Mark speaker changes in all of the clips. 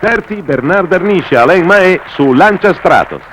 Speaker 1: Certi, Bernard Bernice, Alain Mahé su Lancia Stratos.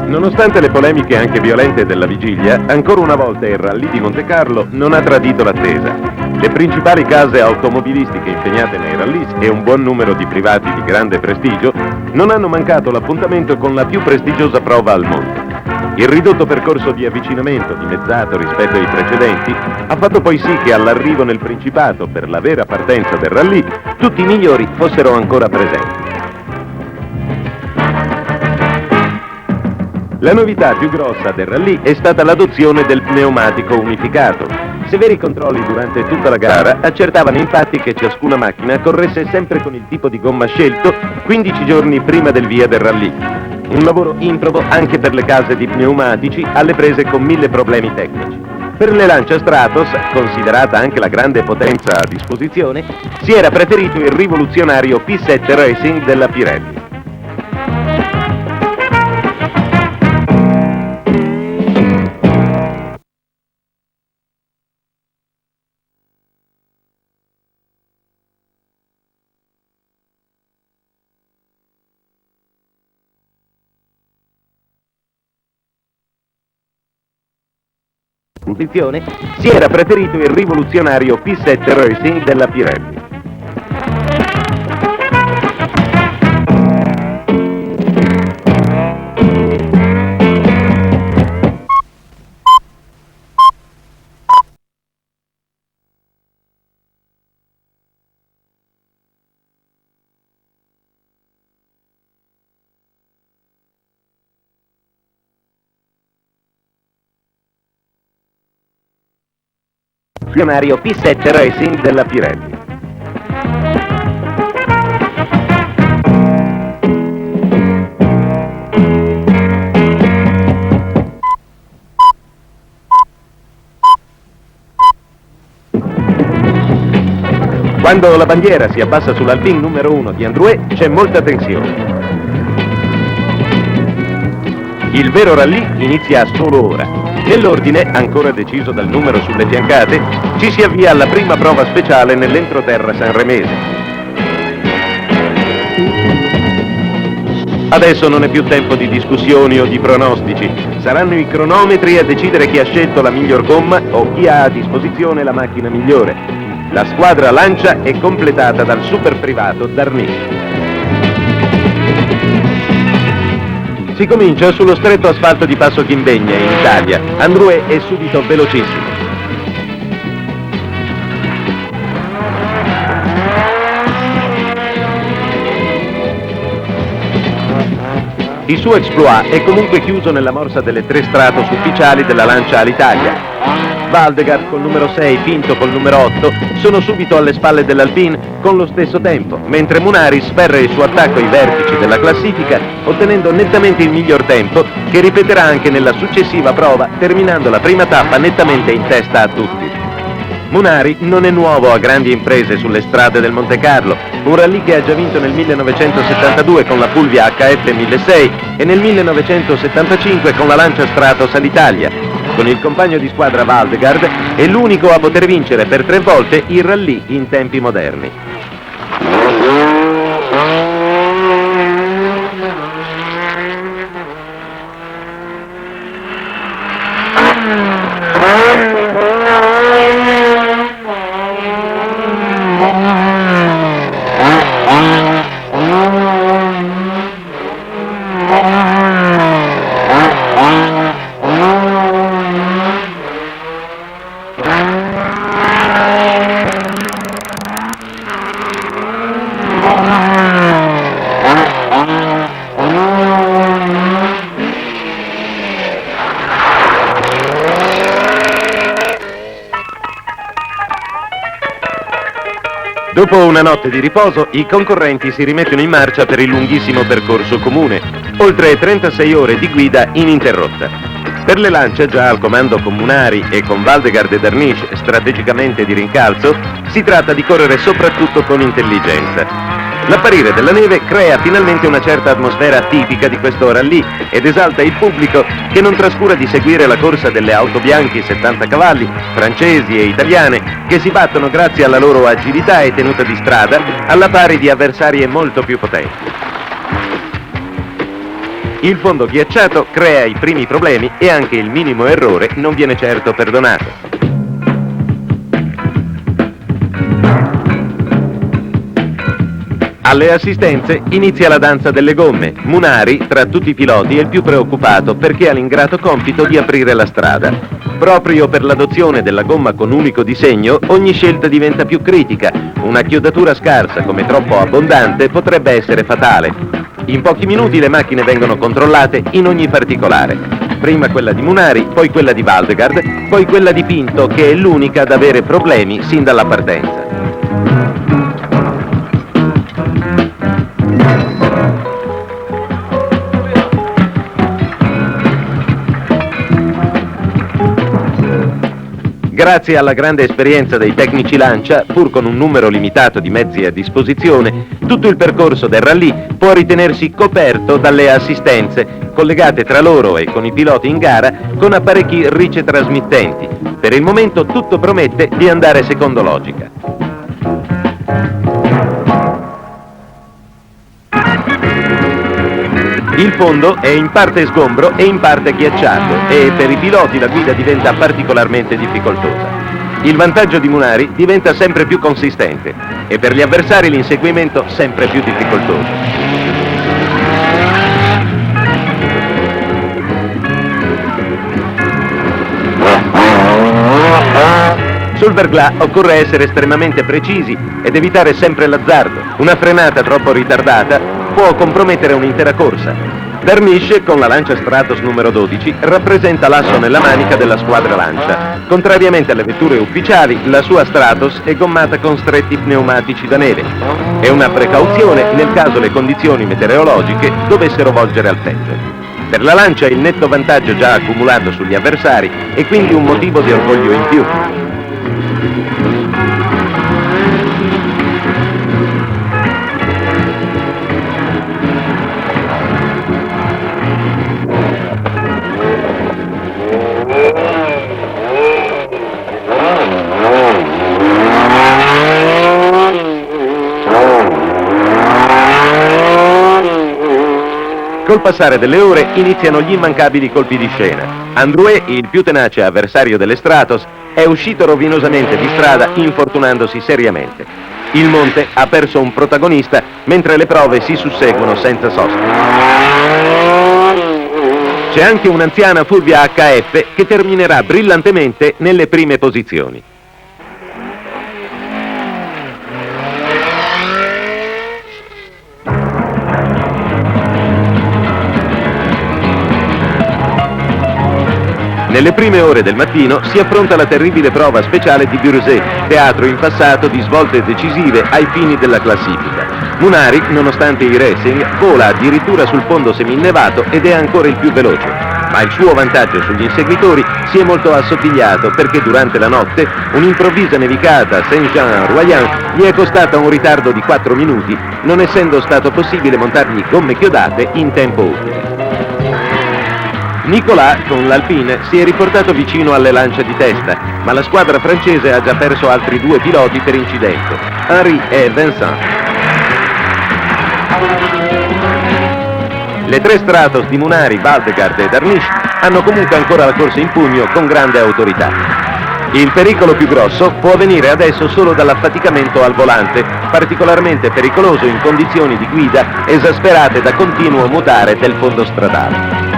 Speaker 1: Nonostante le polemiche anche violente della vigilia, ancora una volta il Rallye di Montecarlo non ha tradito l'attesa. Le principali case automobilistiche impegnate nei rallies e un buon numero di privati di grande prestigio non hanno mancato l'appuntamento con la più prestigiosa prova al mondo. Il ridotto percorso di avvicinamento dimezzato rispetto ai precedenti ha fatto poi sì che all'arrivo nel Principato per la vera partenza del rallye tutti i migliori fossero ancora presenti. La novità più grossa del rallye è stata l'adozione del pneumatico unificato. Severi controlli durante tutta la gara accertavano infatti che ciascuna macchina corresse sempre con il tipo di gomma scelto 15 giorni prima del via del rallye. Un lavoro improbo anche per le case di pneumatici alle prese con 1000 problemi tecnici. Per le Lancia Stratos, considerata anche la grande potenza a disposizione, si era preferito il rivoluzionario P7 Racing della Pirelli. Si era preferito il rivoluzionario P7 Racing della Pirelli. Rivoluzionario P7 Racing della Pirelli. Quando la bandiera si abbassa sull'Alpine numero 1 di Androuet c'è molta tensione. Il vero rallye inizia solo ora. Nell'ordine, ancora deciso dal numero sulle fiancate, ci si avvia alla prima prova speciale nell'entroterra sanremese. Adesso non è più tempo di discussioni o di pronostici, saranno i cronometri a decidere chi ha scelto la miglior gomma o chi ha a disposizione la macchina migliore. La squadra Lancia è completata dal super privato Darniche. Si comincia sullo stretto asfalto di Passo Chimbegna, in Italia. Androuet è subito velocissimo. Il suo exploit è comunque chiuso nella morsa delle 3 Stratos ufficiali della Lancia all'Italia. Valdegard col numero 6, Pinto col numero 8 sono subito alle spalle dell'Alpine con lo stesso tempo, mentre Munari sferra il suo attacco ai vertici della classifica ottenendo nettamente il miglior tempo che ripeterà anche nella successiva prova terminando la prima tappa nettamente in testa a tutti. Munari non è nuovo a grandi imprese sulle strade del Montecarlo, un rallye che ha già vinto nel 1972 con la Fulvia HF 1006 e nel 1975 con la Lancia Stratos all'Italia. Con il compagno di squadra Valdegard è l'unico a poter vincere per 3 volte il rallye in tempi moderni. Dopo una notte di riposo, i concorrenti si rimettono in marcia per il lunghissimo percorso comune, oltre 36 ore di guida ininterrotta. Per le Lancia, già al comando con Munari e con Valdegard e Darniche strategicamente di rincalzo, si tratta di correre soprattutto con intelligenza. L'apparire della neve crea finalmente una certa atmosfera tipica di questo rallye ed esalta il pubblico che non trascura di seguire la corsa delle auto bianchi 70 cavalli, francesi e italiane, che si battono grazie alla loro agilità e tenuta di strada alla pari di avversarie molto più potenti. Il fondo ghiacciato crea i primi problemi e anche il minimo errore non viene certo perdonato. Alle assistenze inizia la danza delle gomme. Munari, tra tutti i piloti, è il più preoccupato perché ha l'ingrato compito di aprire la strada. Proprio per l'adozione della gomma con unico disegno, ogni scelta diventa più critica. Una chiodatura scarsa, come troppo abbondante, potrebbe essere fatale. In pochi minuti le macchine vengono controllate in ogni particolare. Prima quella di Munari, poi quella di Valdegard, poi quella di Pinto, che è l'unica ad avere problemi sin dalla partenza. Grazie alla grande esperienza dei tecnici Lancia, pur con un numero limitato di mezzi a disposizione, tutto il percorso del rallye può ritenersi coperto dalle assistenze, collegate tra loro e con i piloti in gara con apparecchi ricetrasmittenti. Per il momento tutto promette di andare secondo logica. Il fondo è in parte sgombro e in parte ghiacciato e per i piloti la guida diventa particolarmente difficoltosa. Il vantaggio di Munari diventa sempre più consistente e per gli avversari l'inseguimento sempre più difficoltoso. Sul verglas occorre essere estremamente precisi ed evitare sempre l'azzardo. Una frenata troppo ritardata può compromettere un'intera corsa. Darniche, con la Lancia Stratos numero 12, rappresenta l'asso nella manica della squadra Lancia. Contrariamente alle vetture ufficiali, la sua Stratos è gommata con stretti pneumatici da neve. È una precauzione nel caso le condizioni meteorologiche dovessero volgere al peggio. Per la Lancia il netto vantaggio già accumulato sugli avversari è quindi un motivo di orgoglio in più. Col passare delle ore iniziano gli immancabili colpi di scena. Androuet, il più tenace avversario delle Stratos, è uscito rovinosamente di strada infortunandosi seriamente. Il monte ha perso un protagonista mentre le prove si susseguono senza sosta. C'è anche un'anziana Fulvia HF che terminerà brillantemente nelle prime posizioni. Nelle prime ore del mattino si affronta la terribile prova speciale di Burzet, teatro in passato di svolte decisive ai fini della classifica. Munari, nonostante i racing, vola addirittura sul fondo seminnevato ed è ancora il più veloce. Ma il suo vantaggio sugli inseguitori si è molto assottigliato perché durante la notte un'improvvisa nevicata a Saint-Jean-Royan gli è costata un ritardo di 4 minuti, non essendo stato possibile montargli gomme chiodate in tempo utile. Nicolas, con l'Alpine, si è riportato vicino alle Lancia di testa, ma la squadra francese ha già perso altri 2 piloti per incidente, Henry e Vincent. Le 3 Stratos di Munari, Valdegard e Darniche hanno comunque ancora la corsa in pugno con grande autorità. Il pericolo più grosso può venire adesso solo dall'affaticamento al volante, particolarmente pericoloso in condizioni di guida esasperate da continuo mutare del fondo stradale.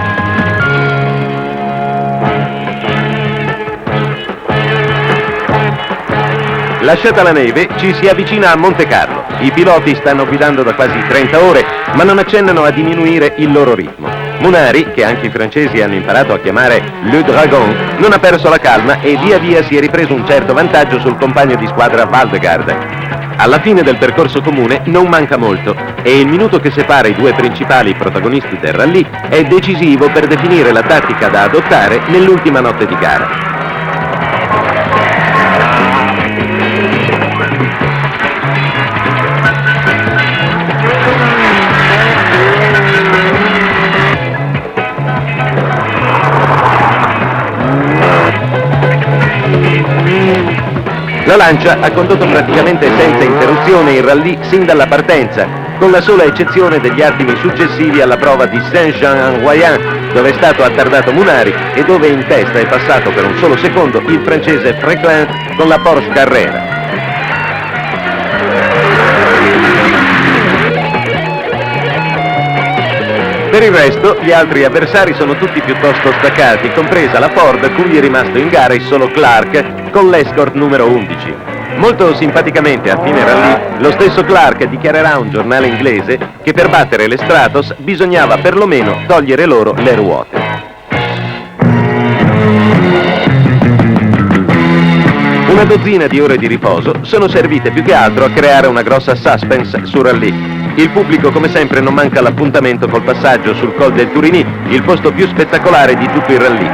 Speaker 1: Lasciata la neve, ci si avvicina a Monte Carlo. I piloti stanno guidando da quasi 30 ore, ma non accennano a diminuire il loro ritmo. Munari, che anche i francesi hanno imparato a chiamare Le Dragon, non ha perso la calma e via via si è ripreso un certo vantaggio sul compagno di squadra Waldegard. Alla fine del percorso comune non manca molto e il minuto che separa i due principali protagonisti del rallye è decisivo per definire la tattica da adottare nell'ultima notte di gara. La Lancia ha condotto praticamente senza interruzione il rallye sin dalla partenza, con la sola eccezione degli attimi successivi alla prova di Saint-Jean-en-Royan, dove è stato attardato Munari e dove in testa è passato per un solo secondo il francese Freclin con la Porsche Carrera. Per il resto, gli altri avversari sono tutti piuttosto staccati, compresa la Ford, cui è rimasto in gara il solo Clark con l'Escort numero 11. Molto simpaticamente a fine rallye, lo stesso Clark dichiarerà a un giornale inglese che per battere le Stratos bisognava perlomeno togliere loro le ruote. Una dozzina di ore di riposo sono servite più che altro a creare una grossa suspense sul rallye. Il pubblico, come sempre, non manca l'appuntamento col passaggio sul Col del Turini, il posto più spettacolare di tutto il rallye.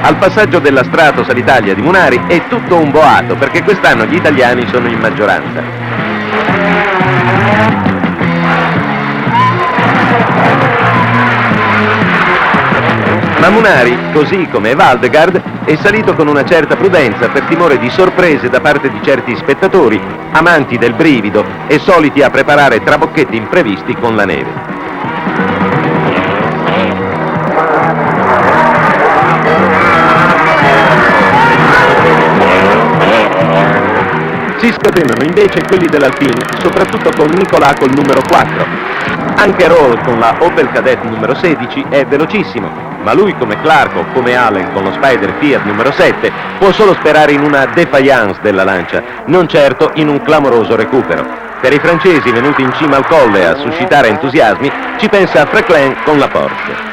Speaker 1: Al passaggio della Stratos all'Italia di Munari è tutto un boato, perché quest'anno gli italiani sono in maggioranza. Ma Munari, così come Waldegard, è salito con una certa prudenza per timore di sorprese da parte di certi spettatori, amanti del brivido e soliti a preparare trabocchetti imprevisti con la neve. Si scatenano invece quelli dell'Alpine, soprattutto con Nicolà col numero 4. Anche Roll con la Opel Kadett numero 16 è velocissimo, ma lui, come Clark o come Allen con lo Spider Fiat numero 7, può solo sperare in una défaillance della Lancia, non certo in un clamoroso recupero. Per i francesi venuti in cima al colle a suscitare entusiasmi, ci pensa Freclin con la Porsche.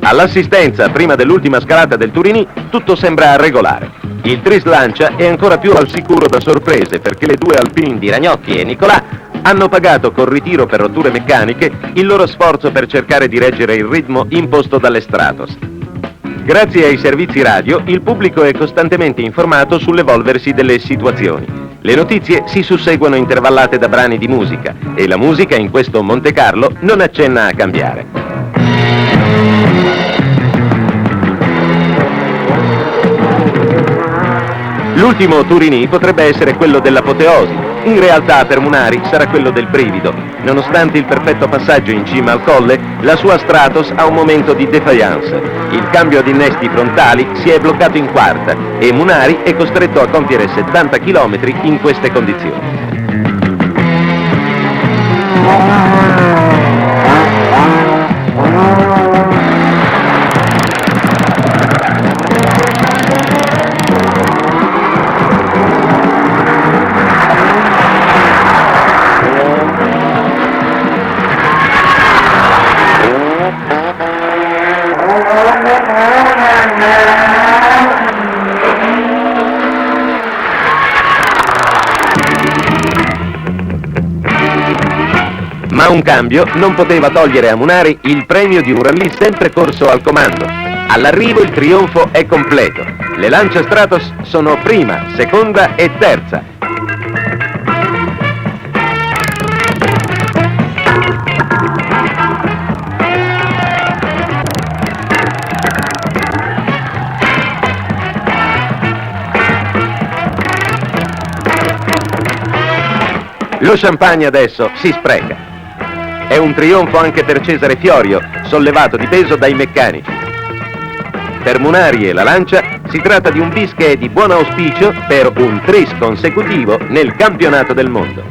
Speaker 1: All'assistenza, prima dell'ultima scalata del Turini, tutto sembra regolare. Il Tris Lancia è ancora più al sicuro da sorprese perché le due Alpine di Ragnocchi e Nicolà hanno pagato col ritiro per rotture meccaniche il loro sforzo per cercare di reggere il ritmo imposto dalle Stratos. Grazie ai servizi radio, il pubblico è costantemente informato sull'evolversi delle situazioni. Le notizie si susseguono intervallate da brani di musica e la musica in questo Monte Carlo non accenna a cambiare. L'ultimo Turini potrebbe essere quello dell'apoteosi, in realtà per Munari sarà quello del brivido. Nonostante il perfetto passaggio in cima al colle, la sua Stratos ha un momento di défaillance. Il cambio ad innesti frontali si è bloccato in quarta e Munari è costretto a compiere 70 km in queste condizioni. Ma un cambio non poteva togliere a Munari il premio di un rallye sempre corso al comando. All'arrivo il trionfo è completo. Le Lancia Stratos sono prima, seconda e terza. Lo champagne adesso si spreca. È un trionfo anche per Cesare Fiorio, sollevato di peso dai meccanici. Per Munari e la Lancia si tratta di un bis che è di buon auspicio per un tris consecutivo nel campionato del mondo.